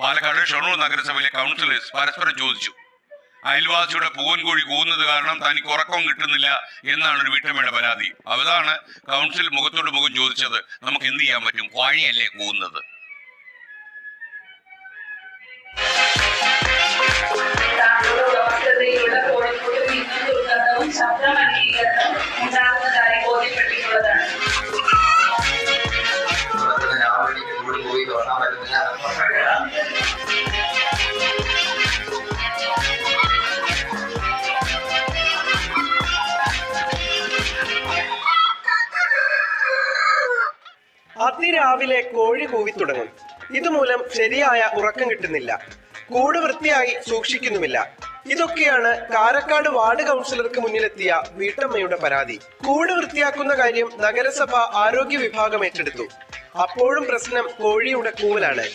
പാലക്കാട് ഷൊർണൂർ നഗരസഭയിലെ കൗൺസിലേഴ്സ് പരസ്പരം ചോദിച്ചു. അയൽവാസിയുടെ പൂവൻ കോഴി കൂവുന്നത് കാരണം തനിക്ക് ഉറക്കം കിട്ടുന്നില്ല എന്നാണ് ഒരു വീട്ടമ്മയുടെ പരാതി. അതാണ് കൗൺസിൽ മുഖത്തോട് മുഖം ചോദിച്ചത്. നമുക്ക് എന്ത് ചെയ്യാൻ പറ്റും? കോഴിയല്ലേ കൂവുന്നത്. അതിരാവിലെ കോഴി കൂവി തുടങ്ങും. ഇതുമൂലം ശരിയായ ഉറക്കം കിട്ടുന്നില്ല. കൂട് വൃത്തിയായി സൂക്ഷിക്കുന്നുമില്ല. ഇതൊക്കെയാണ് കാരക്കാട് വാർഡ് കൗൺസിലർക്ക് മുന്നിലെത്തിയ വീട്ടമ്മയുടെ പരാതി. കൂട് വൃത്തിയാക്കുന്ന കാര്യം നഗരസഭ ആരോഗ്യ വിഭാഗം ഏറ്റെടുത്തു. അപ്പോഴും പ്രശ്നം കോഴിയുടെ കൂവലാണ്.